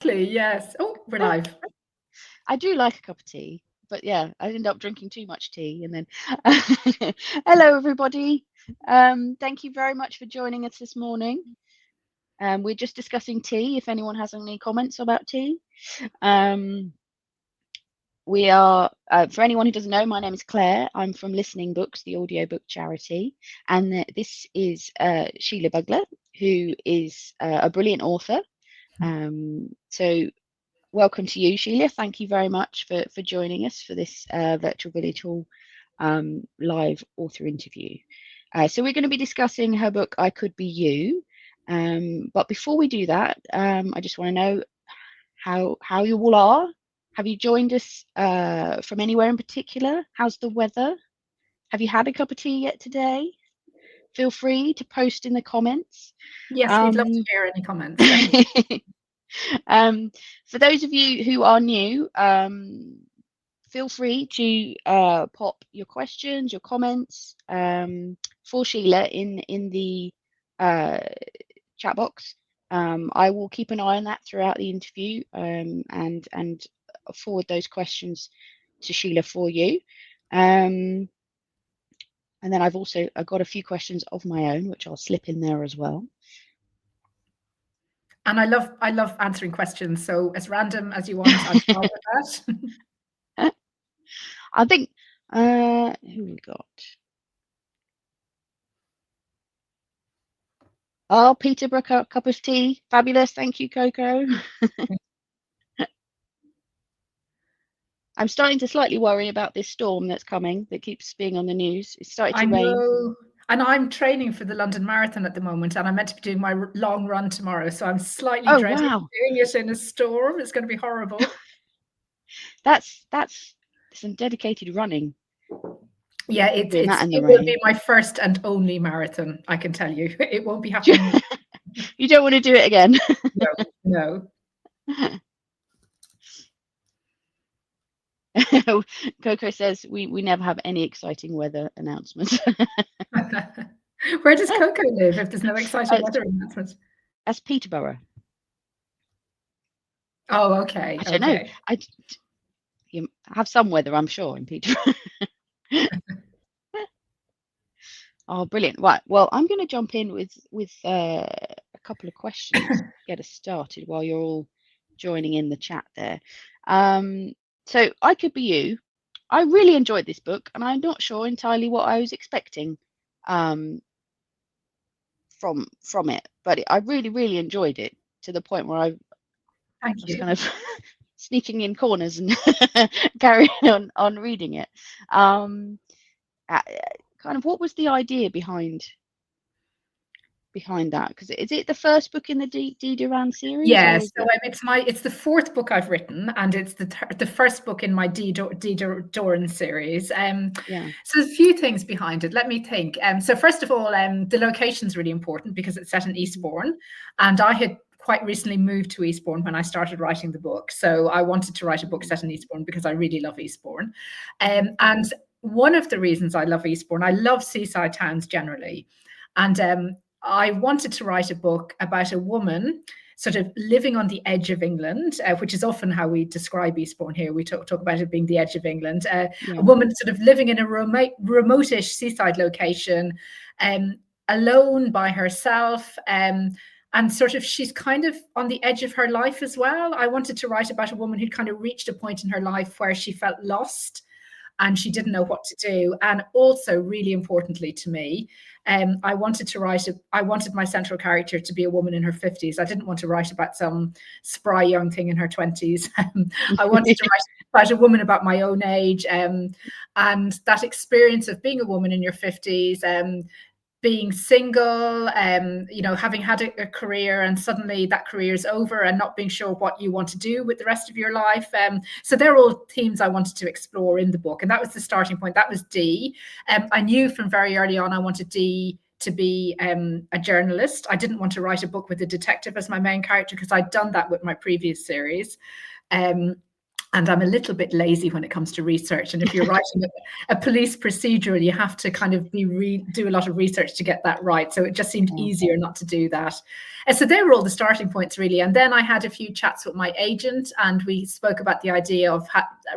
Yes. Oh, we're live. I do like a cup of tea, but yeah, I end up drinking too much tea and then. Hello, everybody. Thank you very much for joining us this morning. We're just discussing tea. If anyone has any comments about tea, we are. For anyone who doesn't know, my name is Claire. I'm from Listening Books, the audiobook charity, and this is Sheila Bugler, who is a brilliant author. So welcome to you, Sheila. Thank you very much for joining us for this Virtual Village Hall live author interview. So we're going to be discussing her book, I Could Be You. But before we do that, I just want to know how you all are. Have you joined us from anywhere in particular? How's the weather? Have you had a cup of tea yet today? Feel free to post in the comments. Yes, we'd love to hear any comments. For those of you who are new, feel free to pop your questions, your comments for Sheila in the chat box. I will keep an eye on that throughout the interview and forward those questions to Sheila for you. And then I've got a few questions of my own, which I'll slip in there as well. And I love answering questions. So as random as you want, I'm fine with that. I think who we got? Oh, Peterborough cup of tea. Fabulous. Thank you, Coco. I'm starting to slightly worry about this storm that's coming that keeps being on the news. It's starting to rain. And I'm training for the London Marathon at the moment, and I'm meant to be doing my long run tomorrow. So I'm slightly dreading doing it in a storm. It's going to be horrible. That's some dedicated running. Yeah, it will be my first and only marathon, I can tell you. It won't be happening. You don't want to do it again? No. Coco says we never have any exciting weather announcements. Where does Coco live if there's no exciting weather announcements? That's Peterborough. Oh, okay. I don't know. You have some weather, I'm sure, in Peterborough. Oh, brilliant. Right. Well, I'm going to jump in with a couple of questions to get us started while you're all joining in the chat there. So I Could Be You. I really enjoyed this book, and I'm not sure entirely what I was expecting from it, but I really enjoyed it to the point where I was kind of sneaking in corners and carrying on reading it. Kind of what was the idea behind that? Because is it the first book in the D. Durand series? Yes, so it's the fourth book I've written, and it's the first book in my D. Durand series. So there's a few things behind it. Let me think. So first of all, the location's really important because it's set in Eastbourne, and I had quite recently moved to Eastbourne when I started writing the book. So I wanted to write a book set in Eastbourne because I really love Eastbourne. And one of the reasons I love Eastbourne, I love seaside towns generally, and I wanted to write a book about a woman sort of living on the edge of England, which is often how we describe Eastbourne here. We talk about it being the edge of England. A woman sort of living in a remote-ish seaside location, alone by herself, and sort of she's kind of on the edge of her life as well. I wanted to write about a woman who'd kind of reached a point in her life where she felt lost and she didn't know what to do. And also, really importantly to me, I wanted my central character to be a woman in her 50s. I didn't want to write about some spry young thing in her 20s. I wanted to write about a woman about my own age, and that experience of being a woman in your 50s, being single, having had a career and suddenly that career is over and not being sure what you want to do with the rest of your life. So they're all themes I wanted to explore in the book. And that was the starting point. That was D. I knew from very early on I wanted D to be a journalist. I didn't want to write a book with a detective as my main character because I'd done that with my previous series. and I'm a little bit lazy when it comes to research. And if you're writing a police procedural, you have to kind of do a lot of research to get that right. So it just seemed easier not to do that. And so they were all the starting points, really. And then I had a few chats with my agent, and we spoke about the idea of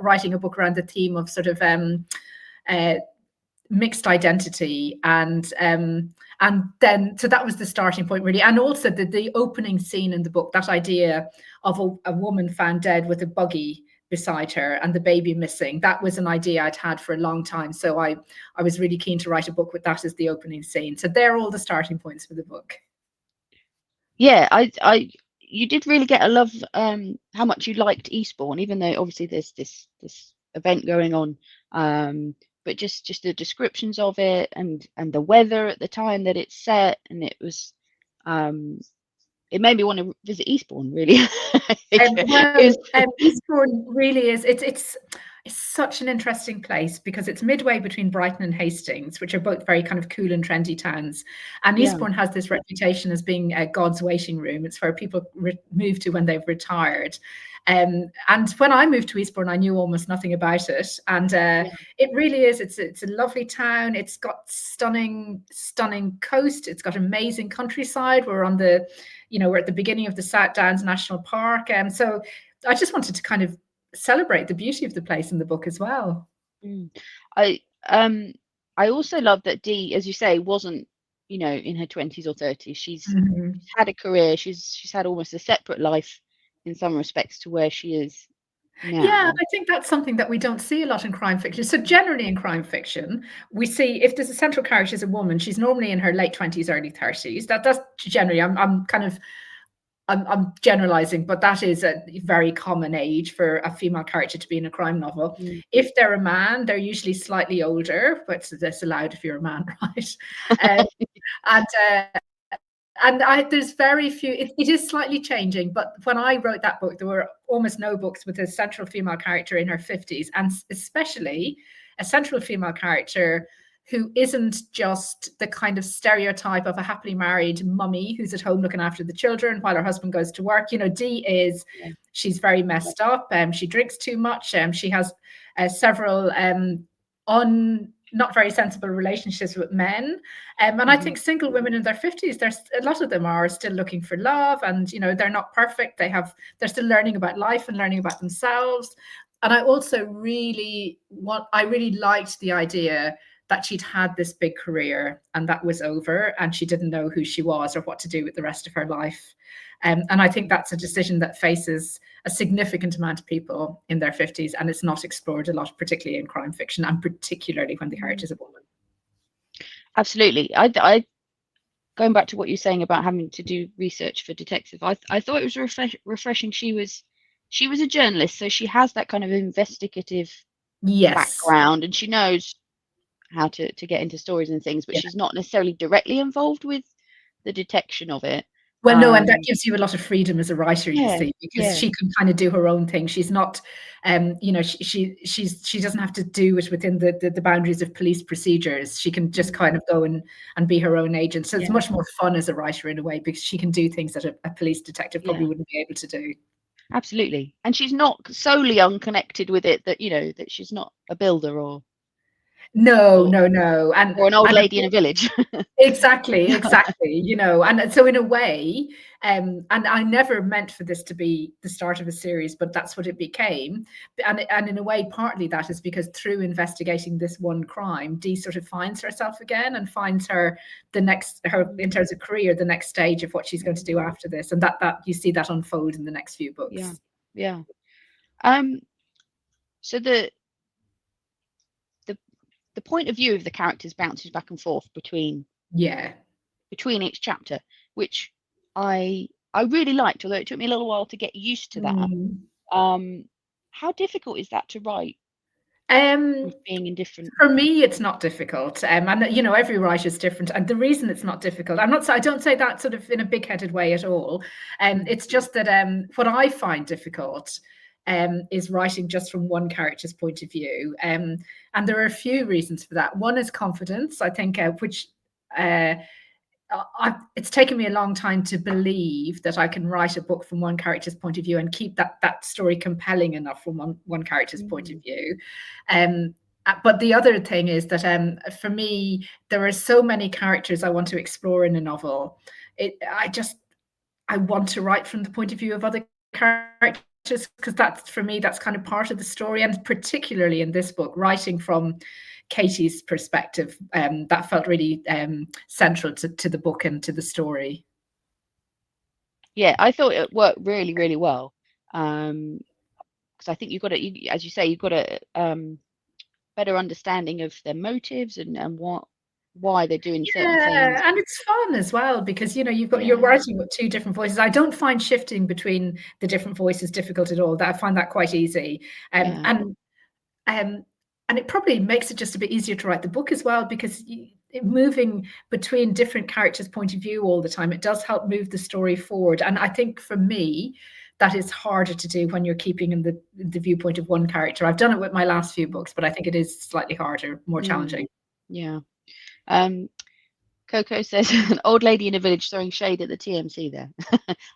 writing a book around the theme of sort of mixed identity, and then so that was the starting point, really. And also the opening scene in the book, that idea of a woman found dead with a buggy beside her and the baby missing, that was an idea I'd had for a long time. So I was really keen to write a book with that as the opening scene. So they're all the starting points for the book. Yeah, you did really get a love how much you liked Eastbourne, even though obviously there's this event going on, but just the descriptions of it and the weather at the time that it's set, and it was it made me want to visit Eastbourne, really. Eastbourne really is, it's such an interesting place because it's midway between Brighton and Hastings, which are both very kind of cool and trendy towns. And Eastbourne has this reputation as being God's waiting room. It's where people move to when they've retired. And when I moved to Eastbourne, I knew almost nothing about it. And it really is. It's a lovely town. It's got stunning coast. It's got amazing countryside. We're on we're at the beginning of the South Downs National Park. And so I just wanted to kind of celebrate the beauty of the place in the book as well. I also love that Dee, as you say, wasn't in her 20s or 30s. She's had a career. She's had almost a separate life in some respects to where she is now. Yeah, I think that's something that we don't see a lot in crime fiction. So generally in crime fiction, we see if there's a central character is a woman, she's normally in her late 20s, early 30s. That's generally, I'm generalizing, but that is a very common age for a female character to be in a crime novel. If they're a man, they're usually slightly older, but that's allowed if you're a man, right? There's very few, it is slightly changing, but when I wrote that book, there were almost no books with a central female character in her 50s, and especially a central female character who isn't just the kind of stereotype of a happily married mummy who's at home looking after the children while her husband goes to work. Dee is, she's very messed up, she drinks too much, she has several not very sensible relationships with men. And I think single women in their 50s, a lot of them are still looking for love, and they're not perfect. They're still learning about life and learning about themselves. And I also really liked the idea that she'd had this big career and that was over, and she didn't know who she was or what to do with the rest of her life. And I think that's a decision that faces a significant amount of people in their 50s, and it's not explored a lot, particularly in crime fiction, and particularly when the character is a woman. Absolutely. I going back to what you're saying about having to do research for detective, I thought it was refreshing. She was a journalist, so she has that kind of investigative background, and she knows how to get into stories and things, but she's not necessarily directly involved with the detection of it. Well, no, and that gives you a lot of freedom as a writer, you see, because she can kind of do her own thing. She's not, she doesn't have to do it within the boundaries of police procedures. She can just kind of go and be her own agent. So it's much more fun as a writer in a way, because she can do things that a police detective probably wouldn't be able to do. Absolutely. And she's not solely unconnected with it, that, that she's not a builder or no, and or an old lady in a village. Exactly. And so in a way, and I never meant for this to be the start of a series, but that's what it became. And in a way, partly that is because through investigating this one crime, Dee sort of finds herself again and finds her in terms of career, the next stage of what she's going to do after this, and that you see that unfold in the next few books. So the point of view of the characters bounces back and forth between each chapter, which I really liked, although it took me a little while to get used to that. How difficult is that to write? Being in different. For me, it's not difficult, and every writer is different. And the reason it's not difficult, I don't say that sort of in a big-headed way at all. It's just that what I find difficult is writing just from one character's point of view, and there are a few reasons for that. One is confidence, I think, which it's taken me a long time to believe that I can write a book from one character's point of view and keep that story compelling enough from one character's point of view. But the other thing is that for me, there are so many characters I want to explore in a novel. I want to write from the point of view of other characters, because that's, for me, that's kind of part of the story. And particularly in this book, writing from Katie's perspective, that felt really central to the book and to the story. Yeah, I thought it worked really, really well. Because I think you've got to, as you say, you've got a better understanding of their motives and why they're doing certain things. And it's fun as well, because you're writing with two different voices. I don't find shifting between the different voices difficult at all. I find that quite easy. And it probably makes it just a bit easier to write the book as well, because moving between different characters' point of view all the time, it does help move the story forward. And I think for me, that is harder to do when you're keeping in the viewpoint of one character. I've done it with my last few books, but I think it is slightly harder, more challenging. Yeah. Coco says, an old lady in a village throwing shade at the TMC there.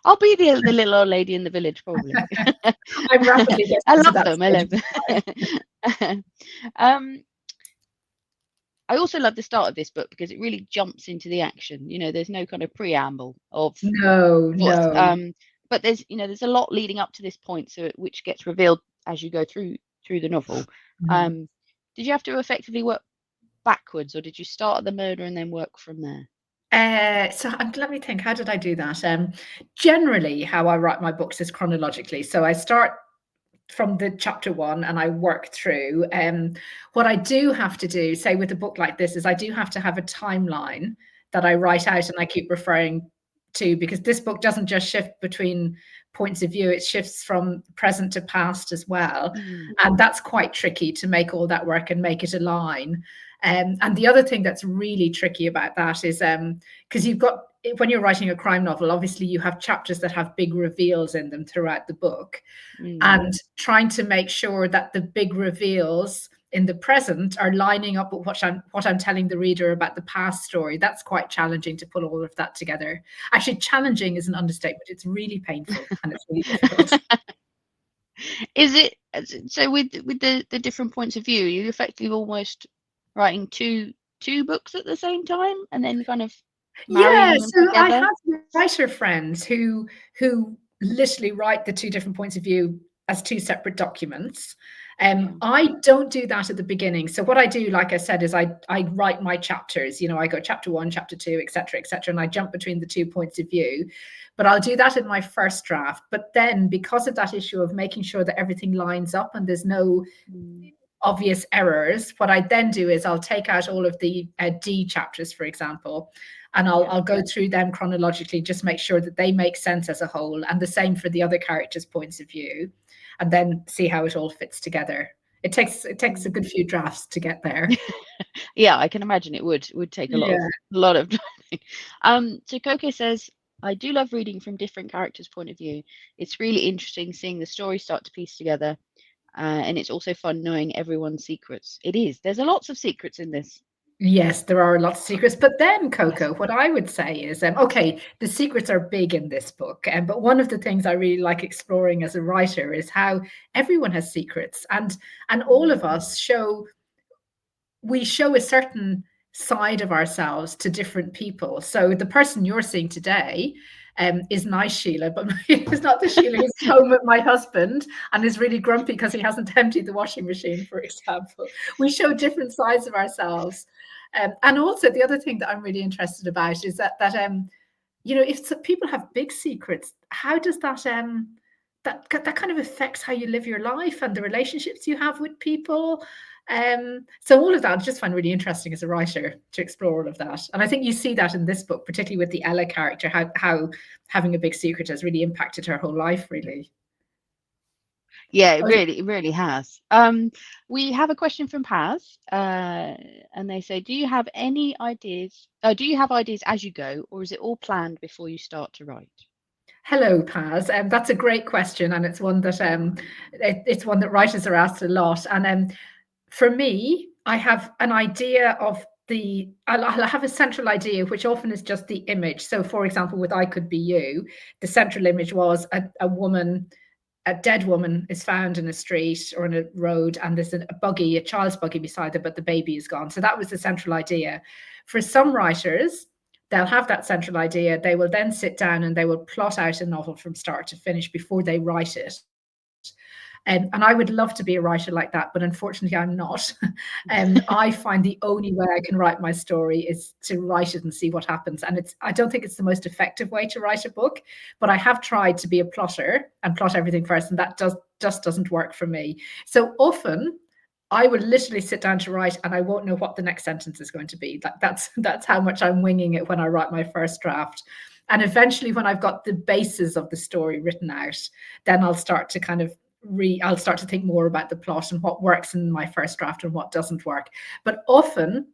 I'll be the little old lady in the village, probably. I'm rapidly getting I to love that them. I love them. I also love the start of this book because it really jumps into the action. There's no kind of preamble of no. But there's a lot leading up to this point, which gets revealed as you go through the novel. Did you have to effectively work backwards, or did you start at the murder and then work from there? So let me think, how did I do that? Generally, how I write my books is chronologically. So I start from the chapter 1 and I work through. What I do have to do, say with a book like this, is I do have to have a timeline that I write out and I keep referring to, because this book doesn't just shift between points of view, it shifts from present to past as well. And that's quite tricky to make all that work and make it align. And the other thing that's really tricky about that is because when you're writing a crime novel, obviously you have chapters that have big reveals in them throughout the book, and trying to make sure that the big reveals in the present are lining up with what I'm telling the reader about the past story. That's quite challenging to put all of that together. Actually, challenging is an understatement. It's really painful and it's really difficult. Is it so with the different points of view? You effectively almost writing two books at the same time and then kind of marrying them together? I have writer friends who literally write the two different points of view as two separate documents. I don't do that at the beginning. So what I do, like I said, is I write my chapters. I go chapter 1, chapter 2, etc., and I jump between the two points of view. But I'll do that in my first draft. But then, because of that issue of making sure that everything lines up and there's no obvious errors, what I then do is I'll take out all of the D chapters, for example, and I'll go through them chronologically, just make sure that they make sense as a whole, and the same for the other characters' points of view, and then see how it all fits together. It takes a good few drafts to get there. Yeah, I can imagine it would take a lot of time. So Coco says, I do love reading from different characters' point of view. It's really interesting seeing the story start to piece together. And it's also fun knowing everyone's secrets. It is. There's lots of secrets in this. Yes, there are lots of secrets. But then, Coco, what I would say is, okay, the secrets are big in this book. But one of the things I really like exploring as a writer is how everyone has secrets. And all of us show a certain side of ourselves to different people. So the person you're seeing today is nice, Sheila, but it's not the Sheila who's home with my husband and is really grumpy because he hasn't emptied the washing machine, for example. We show different sides of ourselves. And also the other thing that I'm really interested about is that if people have big secrets, how does that that kind of affects how you live your life and the relationships you have with people? So all of that I just find really interesting as a writer to explore all of that. And I think you see that in this book, particularly with the Ella character, how having a big secret has really impacted her whole life, really. Yeah, it really has. We have a question from Paz, and they say, do you have ideas as you go, or is it all planned before you start to write? Hello, Paz. That's a great question, and it's one that writers are asked a lot. And for me, I have an idea of I'll have a central idea, which often is just the image. So, for example, with I Could Be You, the central image was a woman, a dead woman is found in a street or in a road, and there's a buggy, a child's buggy beside her, but the baby is gone. So that was the central idea. For some writers, they'll have that central idea. They will then sit down and they will plot out a novel from start to finish before they write it. And I would love to be a writer like that, but unfortunately I'm not. I find the only way I can write my story is to write it and see what happens. And I don't think it's the most effective way to write a book, but I have tried to be a plotter and plot everything first, and that just doesn't work for me. So often I will literally sit down to write and I won't know what the next sentence is going to be. That's how much I'm winging it when I write my first draft. And eventually, when I've got the basis of the story written out, then I'll start to kind of I'll start to think more about the plot and what works in my first draft and what doesn't work. But often,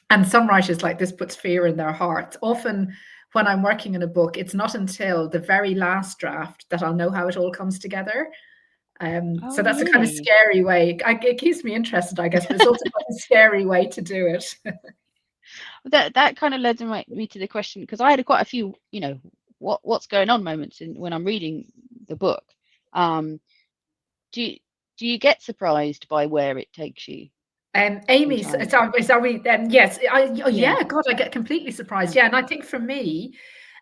and some writers like this puts fear in their hearts, often when I'm working in a book, it's not until the very last draft that I'll know how it all comes together. So that's a kind of scary way. It keeps me interested, I guess, but it's also quite a scary way to do it. That kind of led me to the question, because I had quite a few, what's going on moments when I'm reading the book. Do you get surprised by where it takes you? Amy, is that we? Yes, yeah. God, I get completely surprised. Yeah, and I think for me,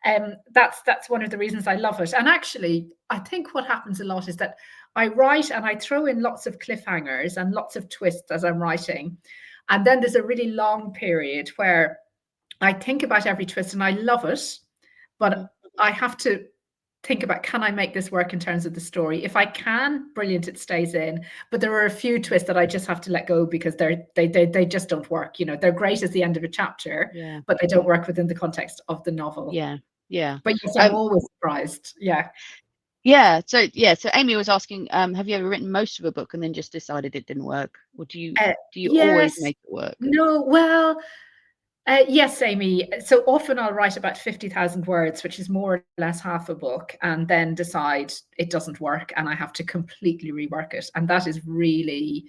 that's one of the reasons I love it. And actually, I think what happens a lot is that I write and I throw in lots of cliffhangers and lots of twists as I'm writing, and then there's a really long period where I think about every twist and I love it, but I have to think about, can I make this work in terms of the story? If I can, brilliant, it stays in. But there are a few twists that I just have to let go because they just don't work. They're great at the end of a chapter, but they don't work within the context of the novel. Yeah. But yes, I'm always surprised. Yeah. So Amy was asking, have you ever written most of a book and then just decided it didn't work, or do you always make it work? No, well. Yes, Amy. So often I'll write about 50,000 words, which is more or less half a book, and then decide it doesn't work and I have to completely rework it. And that is really,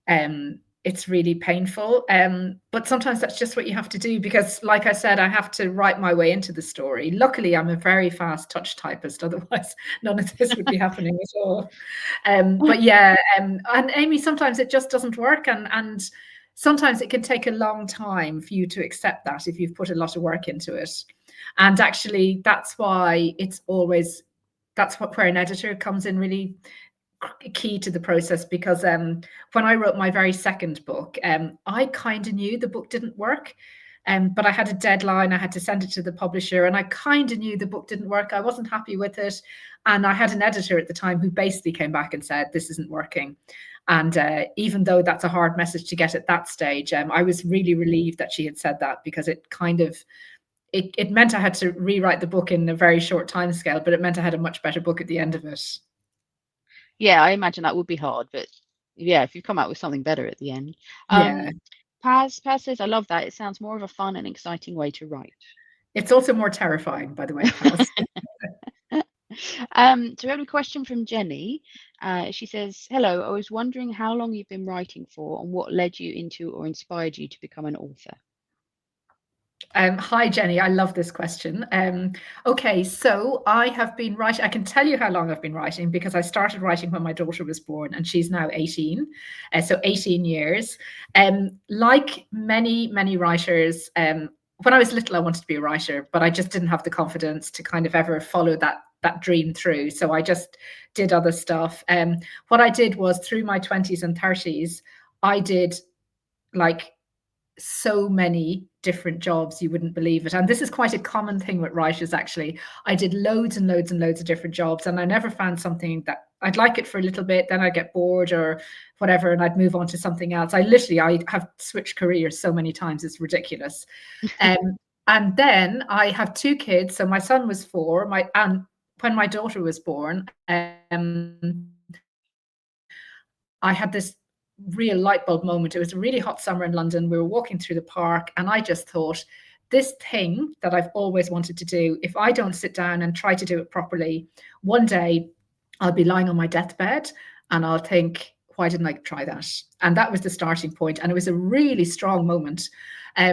it's really painful. But sometimes that's just what you have to do because, like I said, I have to write my way into the story. Luckily, I'm a very fast touch typist. Otherwise, none of this would be happening at all. But yeah, and Amy, sometimes it just doesn't work. And sometimes it can take a long time for you to accept that if you've put a lot of work into it. And actually, that's why where an editor comes in really key to the process, because when I wrote my very second book, I kind of knew the book didn't work. But I had a deadline, I had to send it to the publisher, and I kind of knew the book didn't work. I wasn't happy with it. And I had an editor at the time who basically came back and said, this isn't working. And even though that's a hard message to get at that stage, I was really relieved that she had said that, because it kind of, it meant I had to rewrite the book in a very short time scale, but it meant I had a much better book at the end of it. Yeah, I imagine that would be hard, but yeah, if you come out with something better at the end. Yeah. Paz says, I love that. It sounds more of a fun and exciting way to write. It's also more terrifying, by the way, Paz. So we have a question from Jenny. She says, hello, I was wondering how long you've been writing for and what led you into or inspired you to become an author. Hi, Jenny. I love this question. Okay, so I have been writing. I can tell you how long I've been writing because I started writing when my daughter was born, and she's now 18. So 18 years. Like many writers, when I was little, I wanted to be a writer, but I just didn't have the confidence to kind of ever follow that dream through. So I just did other stuff. What I did was, through my 20s and 30s, I did like so many different jobs, you wouldn't believe it. And this is quite a common thing with writers, actually. I did loads and loads and loads of different jobs, and I never found something that I'd like it for a little bit, then I'd get bored or whatever, and I'd move on to something else. I have switched careers so many times, it's ridiculous. And then I have 2 kids. So my son was 4, and when my daughter was born, I had this real light bulb moment. It was a really hot summer in London. We were walking through the park, and I just thought, this thing that I've always wanted to do, if I don't sit down and try to do it properly, one day I'll be lying on my deathbed and I'll think, why didn't I try that? And that was the starting point. And it was a really strong moment.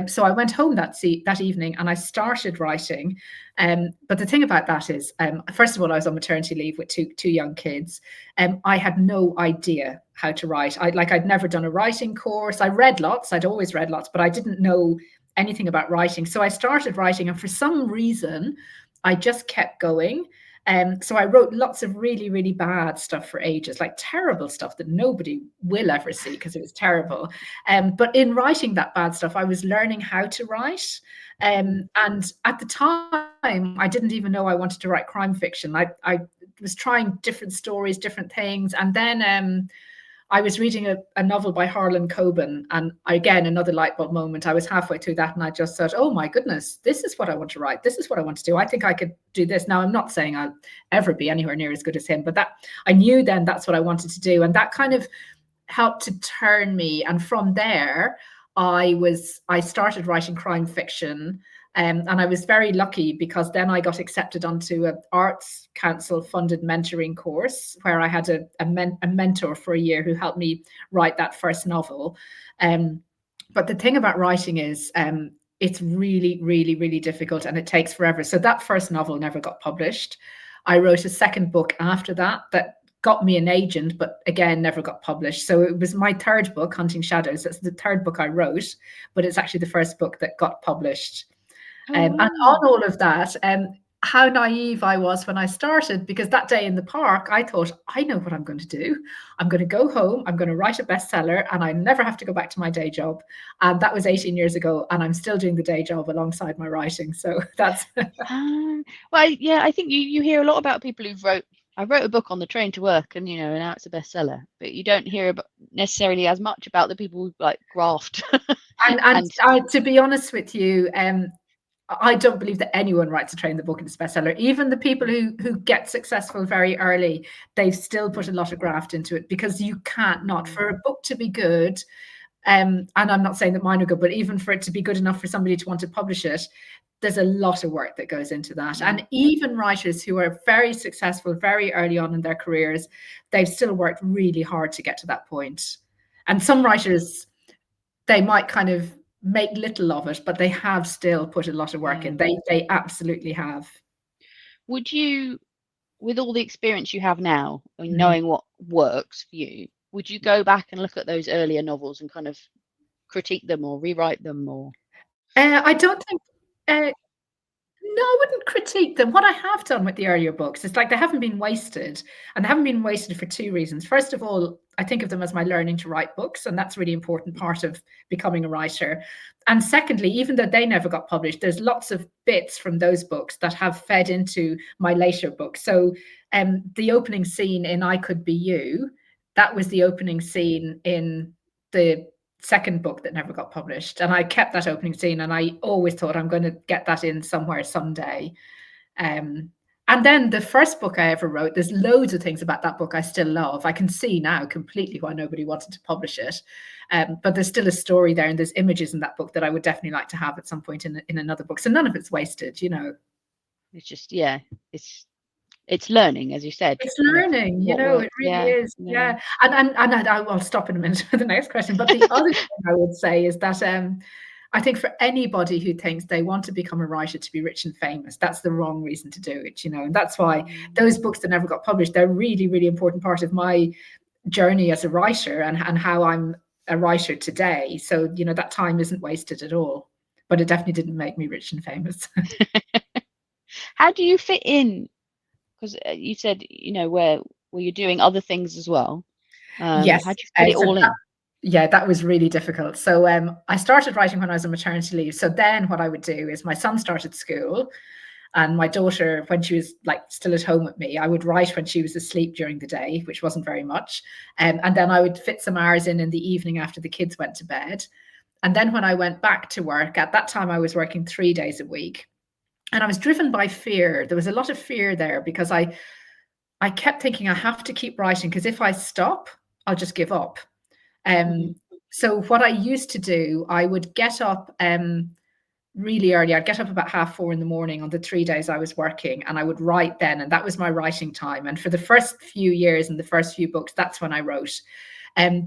So I went home that evening and I started writing. But the thing about that is, first of all, I was on maternity leave with two young kids. I had no idea how to write. I'd never done a writing course. I read lots. I'd always read lots, but I didn't know anything about writing. So I started writing, and for some reason, I just kept going. So I wrote lots of really, really bad stuff for ages, like terrible stuff that nobody will ever see because it was terrible. But in writing that bad stuff, I was learning how to write. And at the time, I didn't even know I wanted to write crime fiction. I was trying different stories, different things. And then I was reading a novel by Harlan Coben, and again, another light bulb moment. I was halfway through that and I just thought, oh my goodness, this is what I want to write. This is what I want to do. I think I could do this. Now, I'm not saying I'll ever be anywhere near as good as him, but that I knew then that's what I wanted to do. And that kind of helped to turn me. And from there, I started writing crime fiction. And I was very lucky because then I got accepted onto an Arts Council funded mentoring course where I had a mentor for a year who helped me write that first novel. But the thing about writing is it's really, really, really difficult and it takes forever. So that first novel never got published. I wrote a second book after that got me an agent, but again, never got published. So it was my third book, Hunting Shadows. That's the third book I wrote, but it's actually the first book that got published. Oh, wow. And on all of that, how naive I was when I started, because that day in the park, I thought, I know what I'm going to do. I'm going to go home, I'm going to write a bestseller, and I never have to go back to my day job. And that was 18 years ago, and I'm still doing the day job alongside my writing. So that's... Well, yeah, I think you hear a lot about people I wrote a book on the train to work, and now it's a bestseller. But you don't hear about necessarily as much about the people who like graft. and to be honest with you, I don't believe that anyone writes a train the book into bestseller. Even the people who get successful very early, they've still put a lot of graft into it, because you can't not, for a book to be good, and I'm not saying that mine are good, but even for it to be good enough for somebody to want to publish it, there's a lot of work that goes into that. And even writers who are very successful very early on in their careers, they've still worked really hard to get to that point. And some writers, they might kind of make little of it, but they have still put a lot of work in. They absolutely have. Would you, with all the experience you have now and knowing what works for you, would you go back and look at those earlier novels and kind of critique them or rewrite them? Or I don't think no, I wouldn't critique them. What I have done with the earlier books is, like, they haven't been wasted, and they haven't been wasted for two reasons. First of all, I think of them as my learning to write books, and that's a really important part of becoming a writer. And secondly, even though they never got published, there's lots of bits from those books that have fed into my later books. So the opening scene in I Could Be You, that was the opening scene in the second book that never got published, and I kept that opening scene, and I always thought I'm going to get that in somewhere someday. And then the first book I ever wrote, there's loads of things about that book I still love. I can see now completely why nobody wanted to publish it, but there's still a story there, and there's images in that book that I would definitely like to have at some point in another book. So none of it's wasted, It's just, it's learning, as you said. It's learning, it really is. Yeah. And I'll stop in a minute for the next question. But the other thing I would say is that I think for anybody who thinks they want to become a writer to be rich and famous, that's the wrong reason to do it, and that's why those books that never got published, they're really, really important part of my journey as a writer and how I'm a writer today. So, that time isn't wasted at all, but it definitely didn't make me rich and famous. How do you fit in? Because you said, where you're doing other things as well. Yes. How do you fit it all in? Yeah, that was really difficult. So I started writing when I was on maternity leave. So then what I would do is, my son started school, and my daughter, when she was still at home with me, I would write when she was asleep during the day, which wasn't very much. And then I would fit some hours in the evening after the kids went to bed. And then when I went back to work, at that time I was working 3 days a week. And I was driven by fear. There was a lot of fear there, because I kept thinking I have to keep writing, because if I stop, I'll just give up. So what I used to do, I would get up really early. I'd get up about 4:30 in the morning on the 3 days I was working, and I would write then. And that was my writing time. And for the first few years and the first few books, that's when I wrote.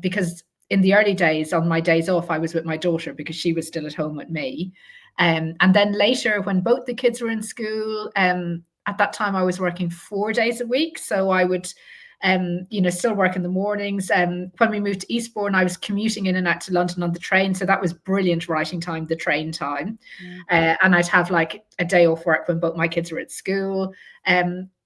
because in the early days, on my days off, I was with my daughter because she was still at home with me. And then later, when both the kids were in school, at that time I was working 4 days a week. So I would, still work in the mornings. When we moved to Eastbourne, I was commuting in and out to London on the train. So that was brilliant writing time, the train time. And I'd have like a day off work when both my kids were at school.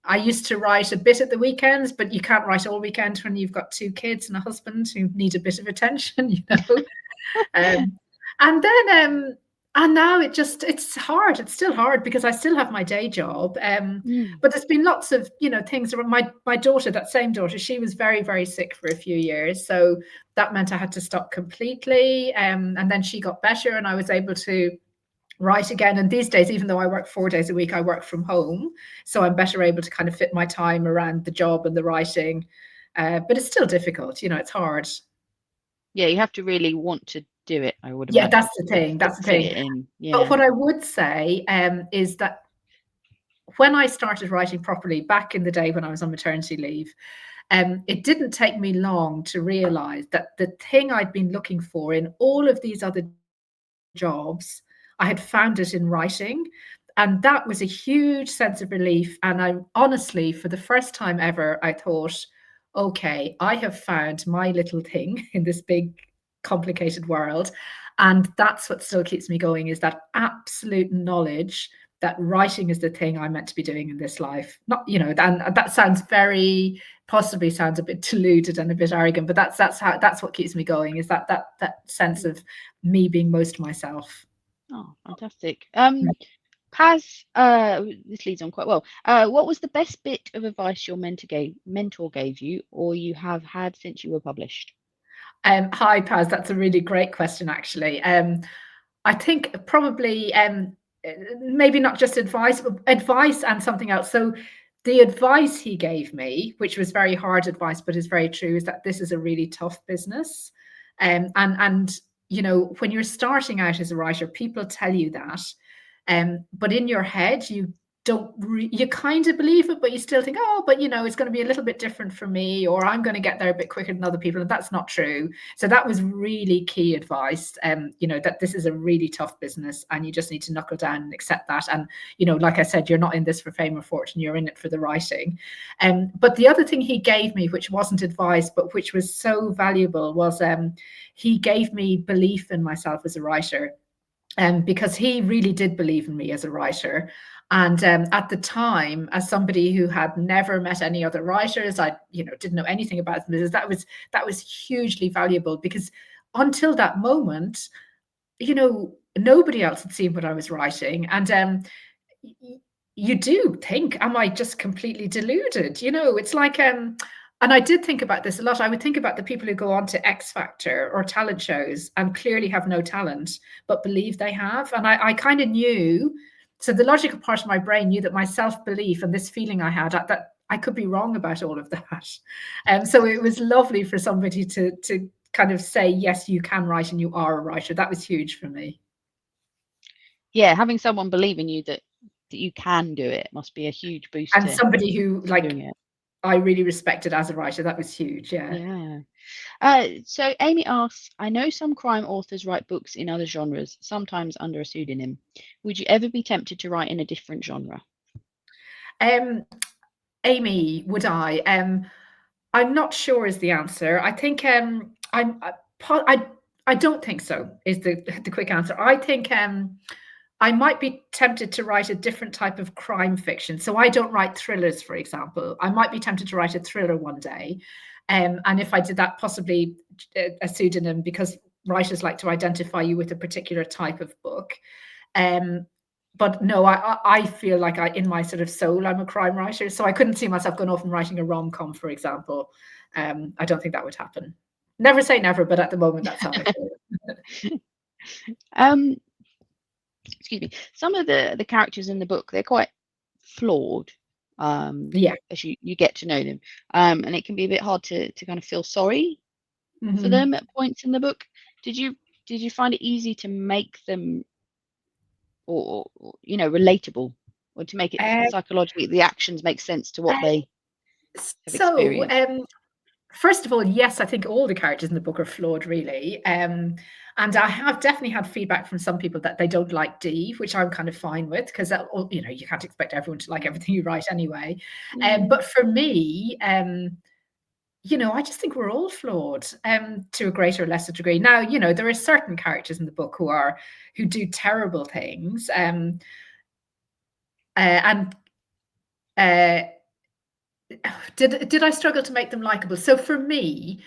I used to write a bit at the weekends, but you can't write all weekend when you've got 2 kids and a husband who need a bit of attention, and then and now it's hard. It's still hard because I still have my day job. But there's been lots of, things around my daughter, that same daughter, she was very, very sick for a few years. So that meant I had to stop completely. And then she got better and I was able to write again. And these days, even though I work 4 days a week, I work from home. So I'm better able to kind of fit my time around the job and the writing. But it's still difficult, it's hard. Yeah, you have to really want to do it, I would imagine. Yeah, that's the thing. That's the thing. But what I would say is that when I started writing properly back in the day when I was on maternity leave, it didn't take me long to realize that the thing I'd been looking for in all of these other jobs, I had found it in writing. And that was a huge sense of relief. And I honestly, for the first time ever, I thought, okay, I have found my little thing in this big, complicated world. And that's what still keeps me going, is that absolute knowledge that writing is the thing I'm meant to be doing in this life. Not, and that sounds possibly sounds a bit deluded and a bit arrogant, but that's what keeps me going, is that sense of me being most myself. Oh, fantastic. Paz, this leads on quite well. What was the best bit of advice your mentor gave you, or you have had since you were published? Hi, Paz. That's a really great question, actually. I think probably maybe not just advice, but advice and something else. So the advice he gave me, which was very hard advice, but is very true, is that this is a really tough business. And when you're starting out as a writer, people tell you that. But in your head, you you kind of believe it, but you still think, oh, but it's going to be a little bit different for me, or I'm going to get there a bit quicker than other people. And that's not true. So that was really key advice. That this is a really tough business and you just need to knuckle down and accept that. And, like I said, you're not in this for fame or fortune, you're in it for the writing. But the other thing he gave me, which wasn't advice, but which was so valuable, was he gave me belief in myself as a writer. Because he really did believe in me as a writer. And at the time, as somebody who had never met any other writers, I didn't know anything about them. That was hugely valuable, because until that moment, nobody else had seen what I was writing. And you do think, am I just completely deluded? It's like and I did think about this a lot. I would think about the people who go on to X Factor or talent shows and clearly have no talent, but believe they have. And I kind of knew, so the logical part of my brain knew that my self-belief and this feeling I had, that I could be wrong about all of that. And so it was lovely for somebody to kind of say, yes, you can write and you are a writer. That was huge for me. Yeah, having someone believe in you that you can do it must be a huge boost. And somebody who I really respected as a writer. That was huge. Yeah. So Amy asks, I know some crime authors write books in other genres, sometimes under a pseudonym. Would you ever be tempted to write in a different genre? Amy, would I? I'm not sure is the answer. I think I don't think so is the quick answer. I think I might be tempted to write a different type of crime fiction. So I don't write thrillers, for example. I might be tempted to write a thriller one day. And if I did that, possibly a pseudonym, because writers like to identify you with a particular type of book. But no, I feel like in my sort of soul, I'm a crime writer. So I couldn't see myself going off and writing a rom-com, for example. I don't think that would happen. Never say never, but at the moment, that's how I feel. Excuse me. Some of the characters in the book, they're quite flawed. As you get to know them, and it can be a bit hard to kind of feel sorry for them at points in the book. Did you find it easy to make them or relatable, or to make it psychologically, the actions make sense to what they have experienced? first of all, yes, I think all the characters in the book are flawed, really. And I have definitely had feedback from some people that they don't like Dee, which I'm kind of fine with, because you know, you can't expect everyone to like everything you write anyway. But for me, you know, I just think we're all flawed to a greater or lesser degree. Now, you know, there are certain characters in the book who do terrible things, and did I struggle to make them likable? So for me,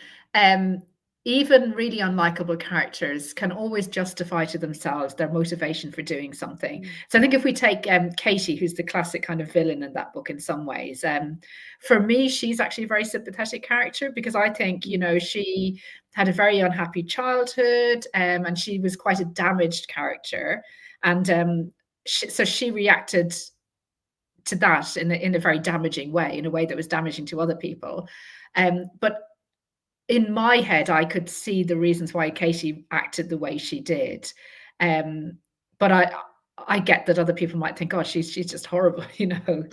even really unlikable characters can always justify to themselves their motivation for doing something. So I think if we take Katie, who's the classic kind of villain in that book in some ways, for me, she's actually a very sympathetic character, because I think, you know, she had a very unhappy childhood, and she was quite a damaged character. And so she reacted to that in a very damaging way, in a way that was damaging to other people. But in my head, I could see the reasons why Katie acted the way she did. But I get that other people might think, "God, she's just horrible," you know.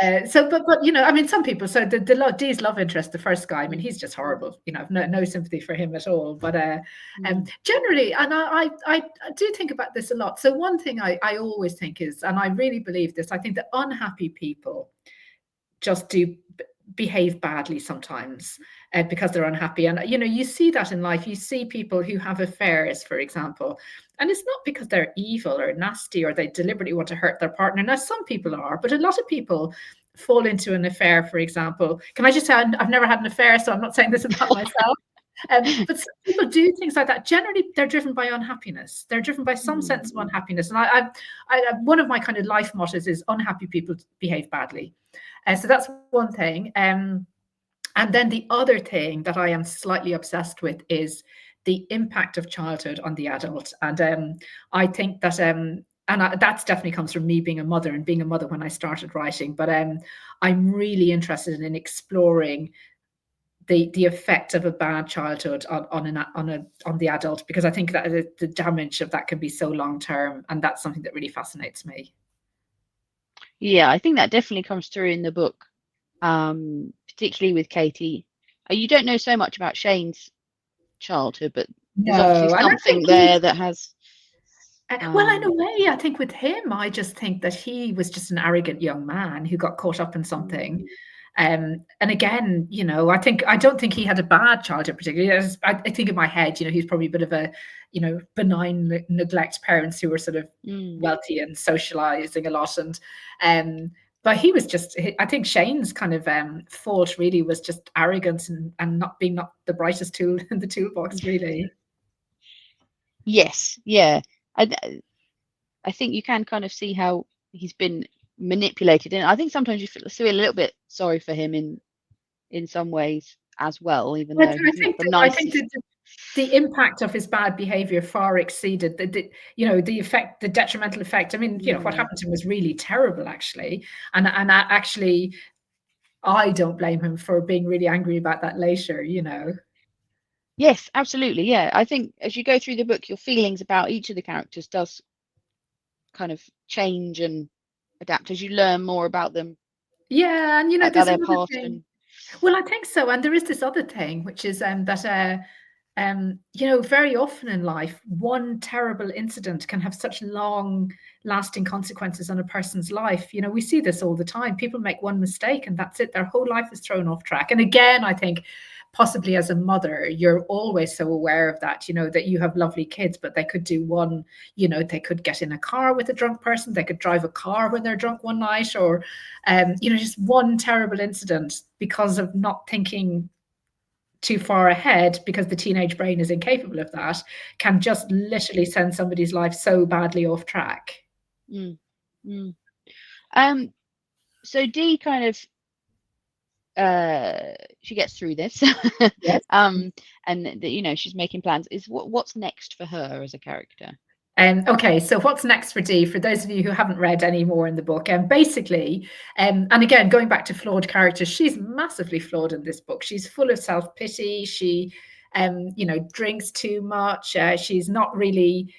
But you know, I mean, some people. So Dee's love interest, the first guy, I mean, he's just horrible. You know, no sympathy for him at all. But generally, and I do think about this a lot. So one thing I always think is, and I really believe this, I think that unhappy people just do behave badly sometimes because they're unhappy. And you know, you see that in life. You see people who have affairs, for example, and it's not because they're evil or nasty or they deliberately want to hurt their partner. Now, some people are, but a lot of people fall into an affair, for example. Can I just say, I've never had an affair, so I'm not saying this about myself. But some people do things like that. Generally, they're driven by unhappiness. They're driven by some sense of unhappiness. And I one of my kind of life mottos is unhappy people behave badly. So that's one thing. And then the other thing that I am slightly obsessed with is the impact of childhood on the adult. And I think that, that's definitely comes from me being a mother, and being a mother when I started writing. But I'm really interested in exploring the effect of a bad childhood on the adult, because I think that the damage of that can be so long term, and that's something that really fascinates me. Yeah, I think that definitely comes through in the book, particularly with Katie. You don't know so much about Shane's childhood, but there's obviously something there that has. Well, in a way, I think with him, I just think that he was just an arrogant young man who got caught up in something. And again, you know, I don't think he had a bad childhood particularly. I think in my head, you know, he's probably a bit of a, you know, benign neglect parents who were sort of wealthy and socializing a lot. And but he was just, I think Shane's kind of fault really was just arrogance and not the brightest tool in the toolbox, really. Yes, yeah. I think you can kind of see how he's been manipulated, and I think sometimes you feel a little bit sorry for him in some ways as well, even though he's not the nicest. I think the impact of his bad behavior far exceeded you know, the detrimental effect. I mean, you know, what happened to him was really terrible, actually, and actually, I don't blame him for being really angry about that later, you know. Yes, absolutely. Yeah, I think as you go through the book, your feelings about each of the characters does kind of change and adapt as you learn more about them. Yeah, and you know, there's their another past thing. Well, I think so, and there is this other thing, which is that you know, very often in life, one terrible incident can have such long lasting consequences on a person's life. You know, we see this all the time. People make one mistake and that's it. Their whole life is thrown off track. And again, I think possibly as a mother, you're always so aware of that, you know, that you have lovely kids, but they could do one, you know, they could get in a car with a drunk person, they could drive a car when they're drunk one night, or, you know, just one terrible incident because of not thinking too far ahead, because the teenage brain is incapable of that, can just literally send somebody's life so badly off track. So Dee kind of she gets through this. Yes. And you know, she's making plans. Is what's next for her as a character? Okay, so what's next for Dee? For those of you who haven't read any more in the book, basically, and again, going back to flawed characters, she's massively flawed in this book. She's full of self-pity. She, you know, drinks too much. She's not really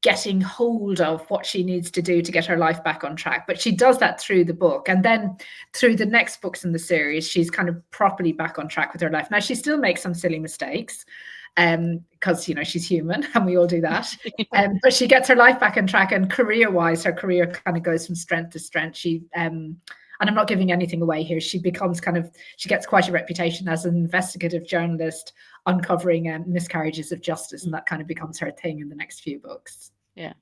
getting hold of what she needs to do to get her life back on track. But she does that through the book. And then through the next books in the series, she's kind of properly back on track with her life. Now, she still makes some silly mistakes because, you know, she's human and we all do that. But she gets her life back on track, and career-wise, her career kind of goes from strength to strength. She and I'm not giving anything away here. She becomes she gets quite a reputation as an investigative journalist, uncovering miscarriages of justice, and that kind of becomes her thing in the next few books. Yeah,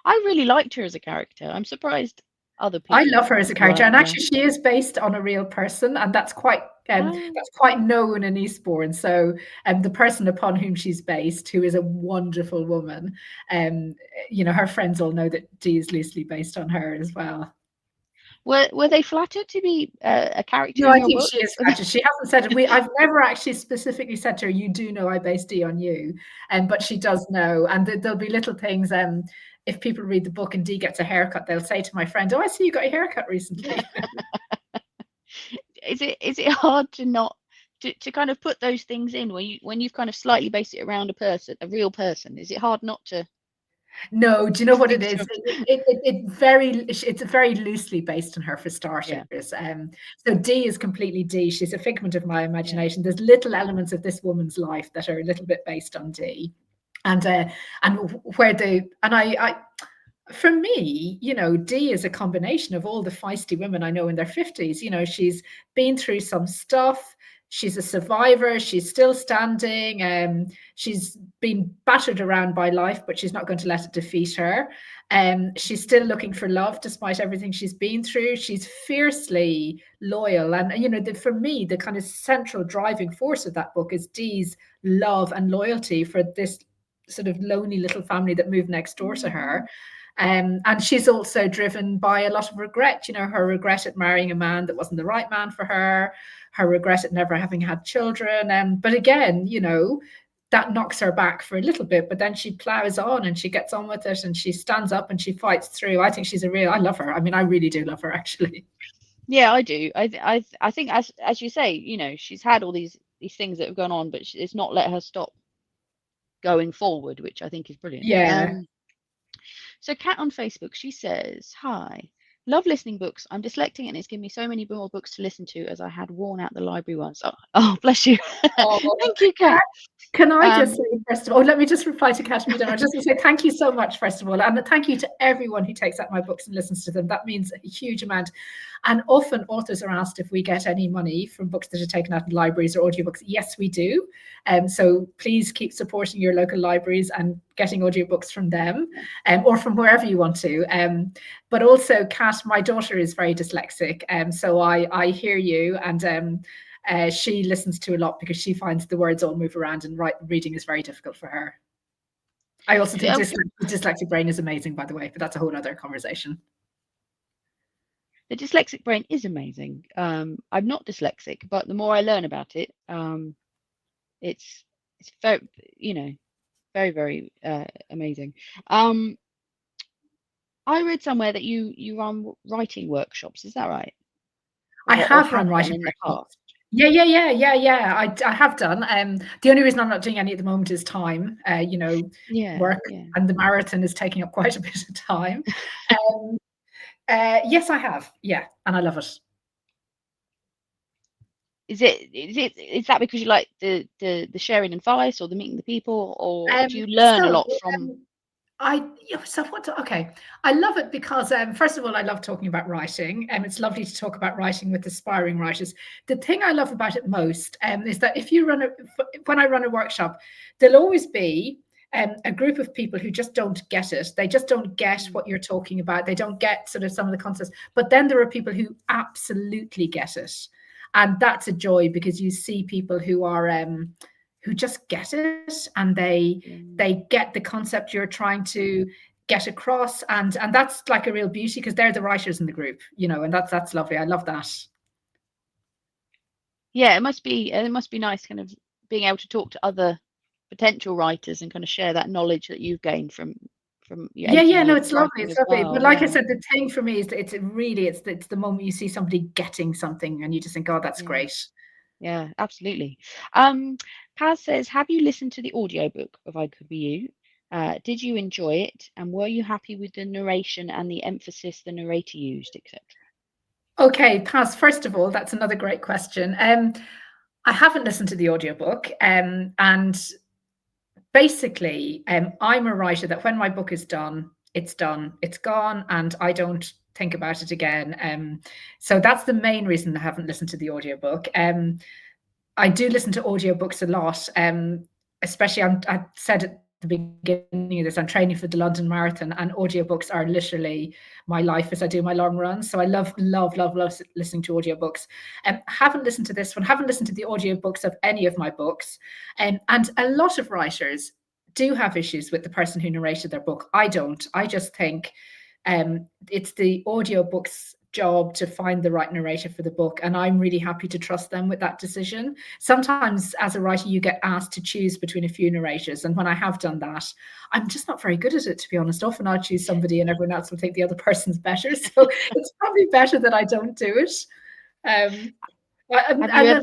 I really liked her as a character. I'm surprised other people. I love her as a character, and actually, she is based on a real person, and that's quite known in Eastbourne. So, the person upon whom she's based, who is a wonderful woman, you know, her friends all know that Dee is loosely based on her as well. Were they flattered to be a character? No, in I your think book? she is flattered. She hasn't said it. I've never actually specifically said to her, "You do know I based Dee on you," but she does know, and there'll be little things. If people read the book and Dee gets a haircut, they'll say to my friend, "Oh, I see you got a haircut recently." Is it hard to not to kind of put those things in when you've kind of slightly based it around a real person? Is it hard not to? No, do you know what it is? It's very loosely based on her, for starters. Yeah. So Dee is completely Dee. She's a figment of my imagination. There's little elements of this woman's life that are a little bit based on Dee, and for me, you know, Dee is a combination of all the feisty women I know in their 50s. You know, she's been through some stuff. She's a survivor. She's still standing. She's been battered around by life, but she's not going to let it defeat her. She's still looking for love despite everything she's been through. She's fiercely loyal. And, you know, for me, the kind of central driving force of that book is Dee's love and loyalty for this sort of lonely little family that moved next door to her. And she's also driven by a lot of regret, you know, her regret at marrying a man that wasn't the right man for her, her regret at never having had children. But again, you know, that knocks her back for a little bit, but then she plows on and she gets on with it and she stands up and she fights through. I think she's I love her. I mean, I really do love her, actually. Yeah, I do. I think as you say, you know, she's had all these things that have gone on, but it's not let her stop going forward, which I think is brilliant. Yeah. So Kat on Facebook, she says, "Hi, love listening books. I'm dyslexic and it's given me so many more books to listen to as I had worn out the library once." Oh bless you. Thank you, Kat. Can I just say, first of all, let me just reply to Kat. I just want to say thank you so much, first of all, and thank you to everyone who takes out my books and listens to them. That means a huge amount. And often authors are asked if we get any money from books that are taken out in libraries or audiobooks. Yes, we do. So please keep supporting your local libraries and getting audiobooks from them, or from wherever you want to. But also, Kat, my daughter is very dyslexic, so I hear you, and she listens to a lot because she finds the words all move around, and reading is very difficult for her. I also think dyslexic brain is amazing, by the way, but that's a whole other conversation. The dyslexic brain is amazing. I'm not dyslexic, but the more I learn about it, it's very, you know, very, very amazing. I read somewhere that you run writing workshops. Is that right? I have run writing workshops. Yeah. I have done. The only reason I'm not doing any at the moment is time. You know, work, and the marathon is taking up quite a bit of time. Yes, I have. Yeah, and I love it. Is that because you like the sharing advice or the meeting the people, or do you learn a lot from? I love it because first of all, I love talking about writing, and it's lovely to talk about writing with aspiring writers. The thing I love about it most is that when I run a workshop, there'll always be a group of people who just don't get it. They just don't get what you're talking about. They don't get sort of some of the concepts. But then there are people who absolutely get it, and that's a joy because you see people who are who just get it, and they get the concept you're trying to get across, and that's like a real beauty because they're the writers in the group, you know, and that's lovely. I love that. Yeah, it must be nice kind of being able to talk to other potential writers and kind of share that knowledge that you've gained from no, it's lovely. It's lovely. Well. But like I said, the thing for me is that it's the moment you see somebody getting something and you just think, oh, that's great. Yeah, absolutely. Paz says, have you listened to the audiobook of I Could Be You? Did you enjoy it, and were you happy with the narration and the emphasis the narrator used, etc.? Okay, Paz, first of all, that's another great question. I haven't listened to the audiobook, and basically, I'm a writer that when my book is done, it's gone, and I don't think about it again. So that's the main reason I haven't listened to the audiobook. I do listen to audiobooks a lot, especially I said at the beginning of this, I'm training for the London Marathon, and audiobooks are literally my life as I do my long runs. So I love listening to audiobooks. Haven't listened to this one, haven't listened to the audiobooks of any of my books. And a lot of writers do have issues with the person who narrated their book. I don't. I just think it's the audiobook's job to find the right narrator for the book, and I'm really happy to trust them with that decision. Sometimes as a writer you get asked to choose between a few narrators, and when I have done that, I'm just not very good at it, to be honest. Often I'll choose somebody and everyone else will think the other person's better, so it's probably better that I don't do it. And then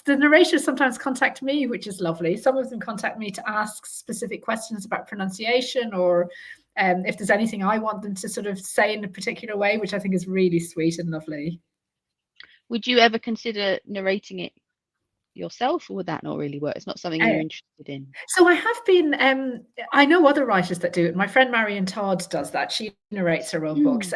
the narrators sometimes contact me, which is lovely. Some of them contact me to ask specific questions about pronunciation, or if there's anything I want them to sort of say in a particular way, which I think is really sweet and lovely. Would you ever consider narrating it yourself, or would that not really work? It's not something you're interested in. So I have been, I know other writers that do it. My friend Marion Todd does that. She narrates her own books.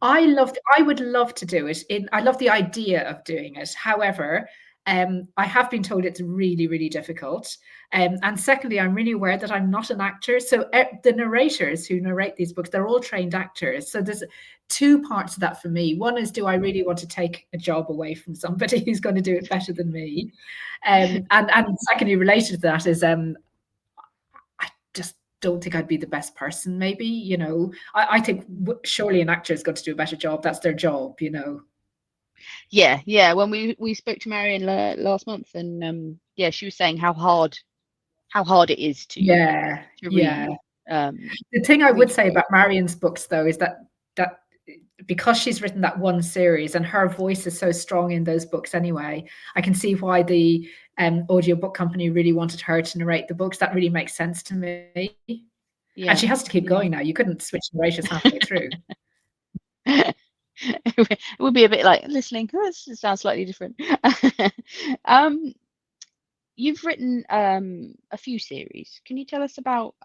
I would love to do it. I love the idea of doing it. However, I have been told it's really, really difficult. And secondly, I'm really aware that I'm not an actor. So the narrators who narrate these books, they're all trained actors. So there's two parts of that for me. One is, do I really want to take a job away from somebody who's going to do it better than me? And secondly, related to that is, I just don't think I'd be the best person, maybe, you know. I think surely an actor is going to do a better job. That's their job, you know. Yeah. When we spoke to Marion last month, and yeah, she was saying how hard it is to read. The thing I would say about Marion's books, though, is that because she's written that one series and her voice is so strong in those books anyway, I can see why the audiobook company really wanted her to narrate the books. That really makes sense to me. Yeah. And she has to keep going now. You couldn't switch narrators halfway through. It would be a bit like listening. This sounds slightly different. You've written a few series. Can you tell us about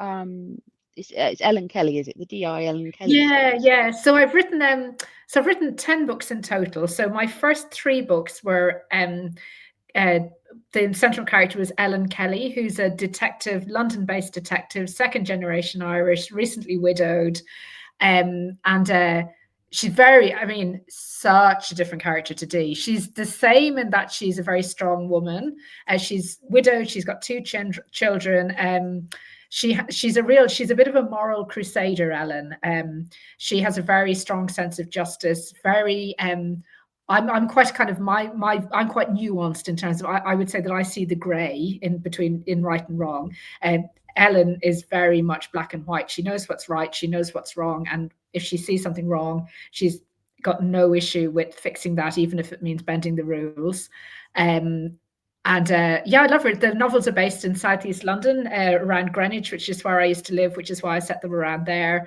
it's Ellen Kelly, is it? The D.I. Ellen Kelly series? Yeah. So I've written 10 books in total. So my first 3 books were the central character was Ellen Kelly, who's a detective, London-based detective, second generation Irish, recently widowed, and she's such a different character to Dee. She's the same in that she's a very strong woman. She's widowed. She's got 2 children. She's a bit of a moral crusader, Ellen. She has a very strong sense of justice. Very. I'm quite kind of I'm quite nuanced in terms of I would say that I see the grey in between in right and wrong. Ellen is very much black and white. She knows what's right. She knows what's wrong. And if she sees something wrong, she's got no issue with fixing that, even if it means bending the rules. I love her. The novels are based in Southeast London, around Greenwich, which is where I used to live, which is why I set them around there.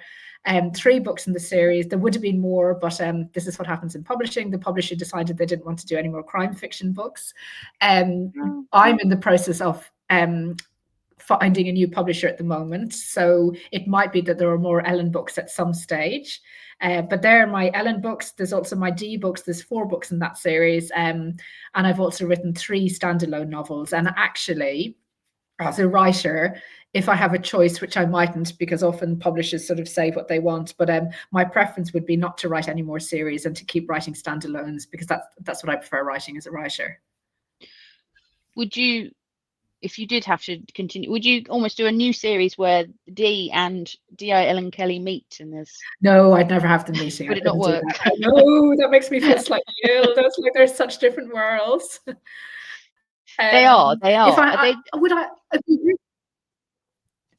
3 books in the series. There would have been more, but this is what happens in publishing. The publisher decided they didn't want to do any more crime fiction books. I'm in the process of finding a new publisher at the moment, so it might be that there are more Ellen books at some stage, but they're my Ellen books. There's also my Dee books. There's 4 books in that series, and I've also written 3 standalone novels. And actually, as a writer, if I have a choice, which I mightn't, because often publishers sort of say what they want, but my preference would be not to write any more series and to keep writing standalones, because that's what I prefer writing as a writer. Would you, if you did have to continue, would you almost do a new series where Dee and D.I. Ellen Kelly meet and there's... No, I'd never have them meeting. Would it not work? No, that makes me feel slightly ill. That's like they're such different worlds. They are.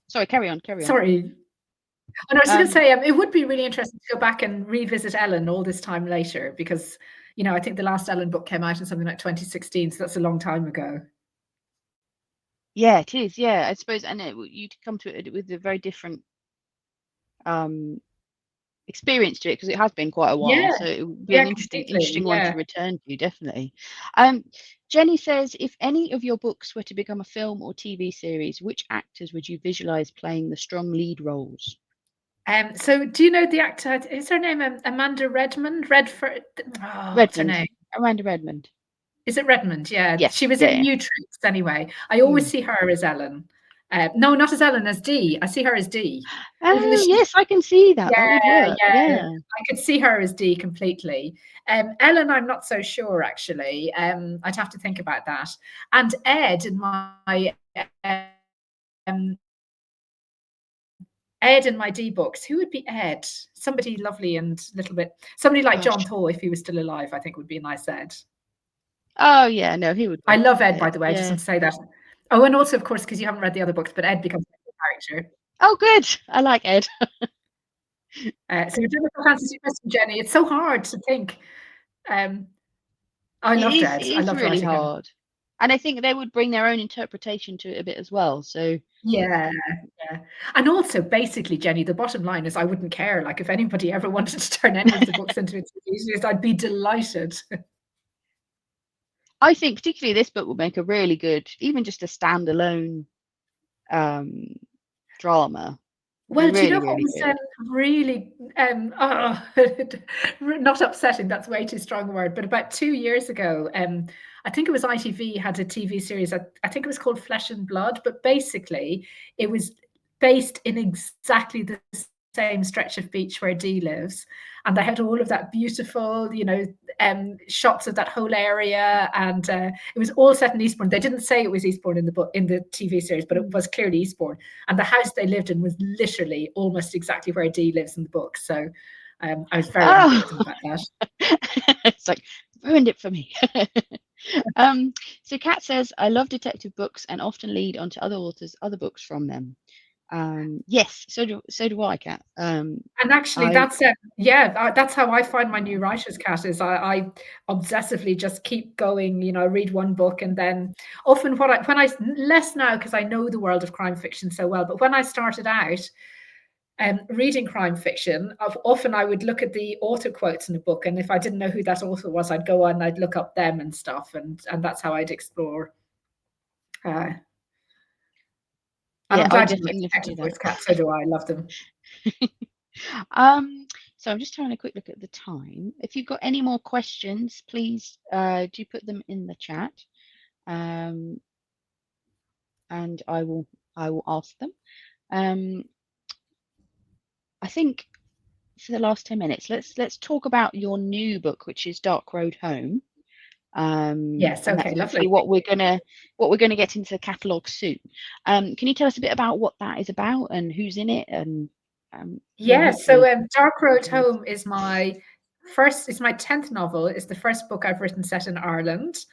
Sorry, carry on. Sorry. And I was going to say, it would be really interesting to go back and revisit Ellen all this time later, because, you know, I think the last Ellen book came out in something like 2016, so that's a long time ago. Yeah, it is. Yeah, I suppose, and you'd come to it with a very different experience to it, because it has been quite a while. Yeah, So it would be an yeah, interesting completely. one Yeah. to return to, definitely. Um, Jenny says, if any of your books were to become a film or TV series, which actors would you visualize playing the strong lead roles? So do you know the actor? Is her name Amanda Redmond? Redford? Oh, what's her Redmond, name? Amanda Redmond. Is it Redmond? Yeah, Yes, she was yeah, in yeah. Matrix anyway. I always Mm. see her as Ellen. No, not as Ellen, as Dee. I see her as Dee. Even though Oh, she's, yes, I can see that. That would yeah, work. yeah, Yeah. I could see her as Dee completely. Ellen, I'm not so sure actually. I'd have to think about that. And Ed in my um, Ed in my D books. Who would be Ed? Somebody lovely and little bit. Somebody like John Gosh. Thaw, if he was still alive, I think would be a nice Ed. Oh, yeah. No, he would I be love Ed, by it. the way. I just Yeah. want to say that. Oh, and also, of course, because you haven't read the other books, but Ed becomes a character. Oh, good. I like Ed. So Jennifer fantasy question, Jenny. It's so hard to think. I It loved is. Ed. It I is loved really writing him. hard, and I think they would bring their own interpretation to it a bit as well. So Yeah, yeah. And also, basically, Jenny, the bottom line is I wouldn't care. Like, if anybody ever wanted to turn any of the books into a TV series, I'd be delighted. I think particularly this book would make a really good, even just a standalone um, drama. Would be Well, do you know really, what really was good. really not upsetting? That's way too strong a word. But about 2 years ago, I think it was ITV had a TV series. I think it was called Flesh and Blood. But basically, it was based in exactly the same stretch of beach where Dee lives, and they had all of that beautiful, shots of that whole area, and it was all set in Eastbourne. They didn't say it was Eastbourne in the book in the TV series, but it was clearly Eastbourne. And the house they lived in was literally almost exactly where Dee lives in the book. So I was very happy with them Oh, about that. it's like ruined it for me. So Kat says, I love detective books and often lead onto other authors' other books from them. Yes, so do I, Kat. And actually, I that's how I find my new writers, Cat. Is I obsessively just keep going. Read one book, and then often when I less now because I know the world of crime fiction so well. But when I started out, reading crime fiction, often I would look at the author quotes in a book, and if I didn't know who that author was, I'd go on and I'd look up them and stuff, and that's how I'd explore. And yeah, I'm I glad you like definitely detective do that. books, Cat. So do I. Love them. So I'm just having a quick look at the time. If you've got any more questions, please do put them in the chat, and I will ask them. I think for the last 10 minutes, let's talk about your new book, which is Dark Road Home. Yes. And Okay. that's hopefully Lovely. what we're gonna get into the catalogue soon. Can you tell us a bit about what that is about and who's in it, and Yeah, so hopefully Dark Road Home is my 10th novel. It's the first book I've written set in Ireland,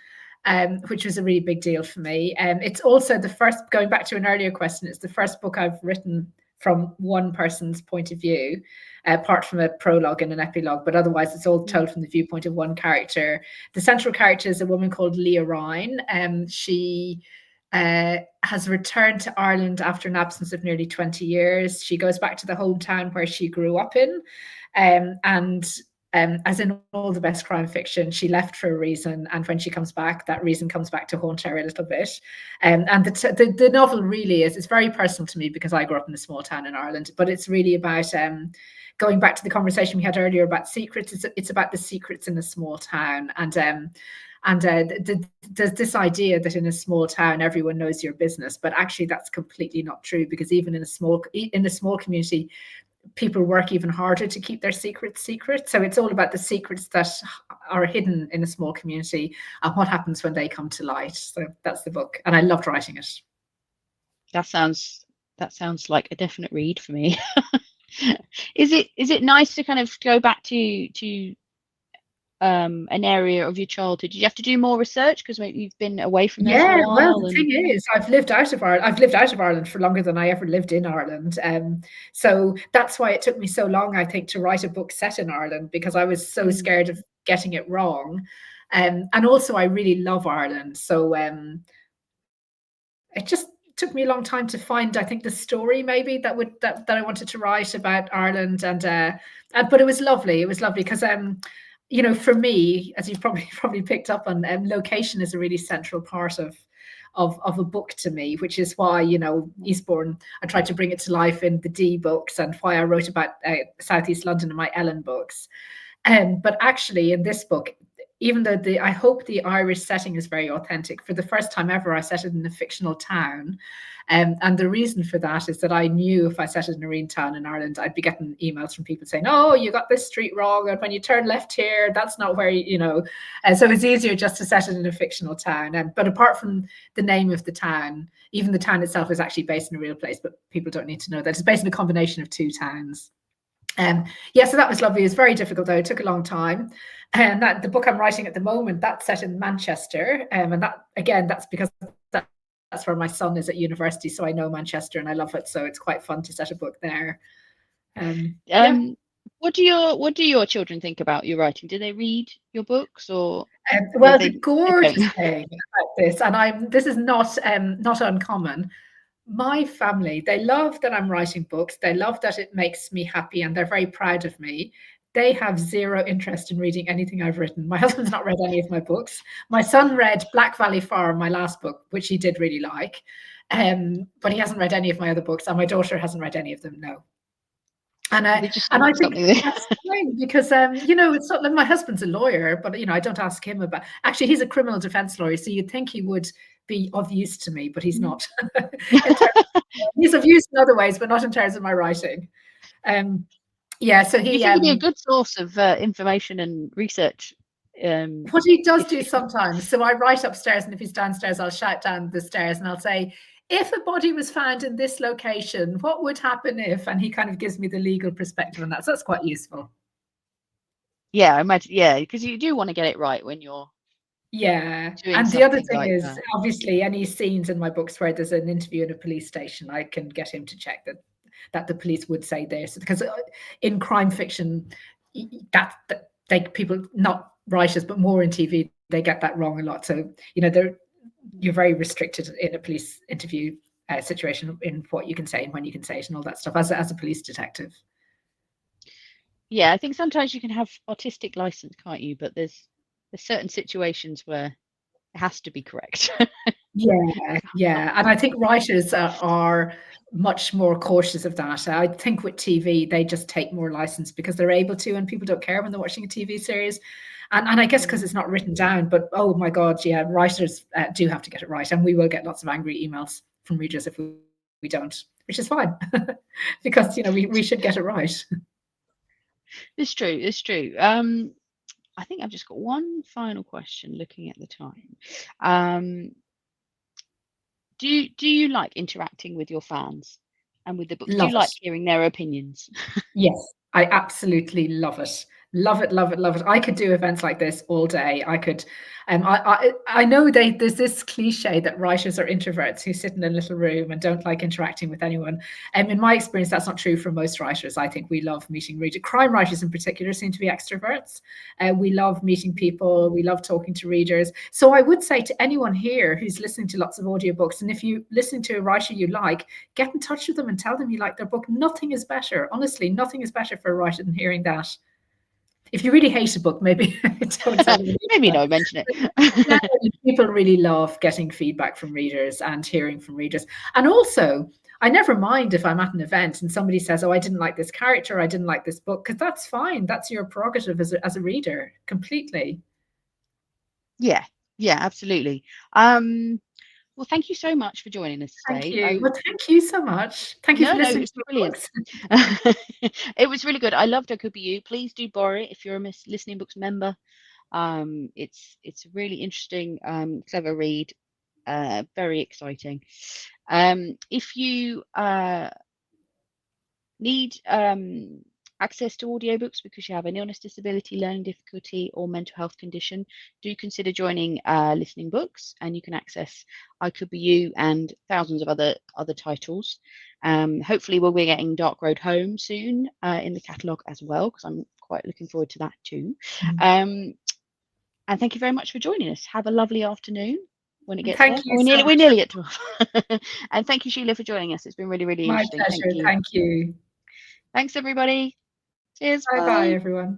which was a really big deal for me. It's also the first, going back to an earlier question, it's the first book I've written from one person's point of view, apart from a prologue and an epilogue, but otherwise it's all told from the viewpoint of one character. The central character is a woman called Leah Ryan. She has returned to Ireland after an absence of nearly 20 years. She goes back to the hometown where she grew up in. And as in all the best crime fiction, she left for a reason. And when she comes back, that reason comes back to haunt her a little bit. And the novel really is, it's very personal to me because I grew up in a small town in Ireland, but it's really about going back to the conversation we had earlier about secrets. It's about the secrets in a small town. And there's this idea that in a small town everyone knows your business, but actually that's completely not true, because even in a small community, people work even harder to keep their secrets secret. So it's all about the secrets that are hidden in a small community and what happens when they come to light. So that's the book, and I loved writing it. that sounds like a definite read for me. Is it nice to kind of go back to an area of your childhood? Did you have to do more research because maybe you've been away from there for a Yeah, well, while? the And thing is, I've lived out of Ireland. I've lived out of Ireland for longer than I ever lived in Ireland. So that's why it took me so long, I think, to write a book set in Ireland, because I was so scared of getting it wrong. And also, I really love Ireland. So it just took me a long time to find, I think, the story maybe that I wanted to write about Ireland, and but it was lovely. It was lovely because you know, for me, as you've probably picked up on, location is a really central part of a book to me, which is why, you know, Eastbourne, I tried to bring it to life in the D books, and why I wrote about Southeast London in my Ellen books. But actually, in this book, even though I hope the Irish setting is very authentic, for the first time ever, I set it in a fictional town. And the reason for that is that I knew if I set it in a real town in Ireland, I'd be getting emails from people saying, "Oh, you got this street wrong, and when you turn left here, that's not where you know." And so it's easier just to set it in a fictional town. But apart from the name of the town, even the town itself is actually based in a real place, but people don't need to know that. It's based on a combination of two towns. Yeah, so that was lovely. It was very difficult though. It took a long time. And that the book I'm writing at the moment, that's set in Manchester. And that, again, that's because that's where my son is at university. So I know Manchester and I love it. So it's quite fun to set a book there. Yeah. What do your children think about your writing? Do they read your books, or well, the gorgeous thing about this, and this is not uncommon. My family, they love that I'm writing books. They love that it makes me happy, and they're very proud of me. They have zero interest in reading anything I've written. My husband's not read any of my books. My son read Black Valley Farm, my last book, which he did really like. But he hasn't read any of my other books, and my daughter hasn't read any of them, no. And I think that's fine because you know, it's not like my husband's a lawyer, but you know, I don't ask him about. Actually, he's a criminal defense lawyer, so you'd think he would be of use to me, but he's not. He's of use in other ways, but not in terms of my writing. Yeah, so he. He'd be a good source of information and research. What he does do sometimes. So I write upstairs, and if he's downstairs, I'll shout down the stairs, and I'll say, if a body was found in this location, what would happen if? And he kind of gives me the legal perspective on that. So that's quite useful. Yeah, I imagine. Yeah, because you do want to get it right when you're. Yeah. And the other thing is, obviously, any scenes in my books where there's an interview in a police station, I can get him to check that the police would say this. Because in crime fiction, that people, not writers, but more in TV, they get that wrong a lot. So, you know, you're very restricted in a police interview situation in what you can say and when you can say it and all that stuff as a police detective. Yeah, I think sometimes you can have artistic license, can't you? But there's certain situations where it has to be correct. Yeah. And I think writers are much more cautious of that. I think with TV, they just take more license because they're able to, and people don't care when they're watching a TV series. And I guess because it's not written down, but oh my God, yeah, writers do have to get it right. And we will get lots of angry emails from readers if we don't, which is fine because, you know, we should get it right. It's true. I think I've just got one final question looking at the time. Do you like interacting with your fans and with the books? Do you like hearing their opinions? Yes, I absolutely love it. Love it. I could do events like this all day. I could, I know there's this cliche that writers are introverts who sit in a little room and don't like interacting with anyone. And in my experience, that's not true for most writers. I think we love meeting readers. Crime writers in particular seem to be extroverts. We love meeting people. We love talking to readers. So I would say to anyone here who's listening to lots of audiobooks, and if you listen to a writer you like, get in touch with them and tell them you like their book. Nothing is better. Honestly, nothing is better for a writer than hearing that. If you really hate a book, maybe maybe don't mention it. People really love getting feedback from readers and hearing from readers. And also, I never mind if I'm at an event and somebody says, oh, I didn't like this character, I didn't like this book, because that's fine. That's your prerogative as a reader, completely. Yeah, absolutely. Well, thank you so much for joining us today. Thank you. Well, thank you so much. Thank you for listening to brilliant. It was really good. I loved I Could Be You. Please do borrow it if you're a Listening Books member. It's a really interesting, clever read. Very exciting. If you need access to audiobooks because you have an illness, disability, learning difficulty, or mental health condition, do consider joining Listening Books, and you can access I Could Be You and thousands of other titles. Hopefully we'll be getting Dark Road Home soon in the catalogue as well, because I'm quite looking forward to that too. And thank you very much for joining us. Have a lovely afternoon. when it gets there. We nearly get to. And thank you, Sheila, for joining us. It's been really, really interesting. My pleasure. Thank you. Thanks, everybody. Cheers. Bye, everyone.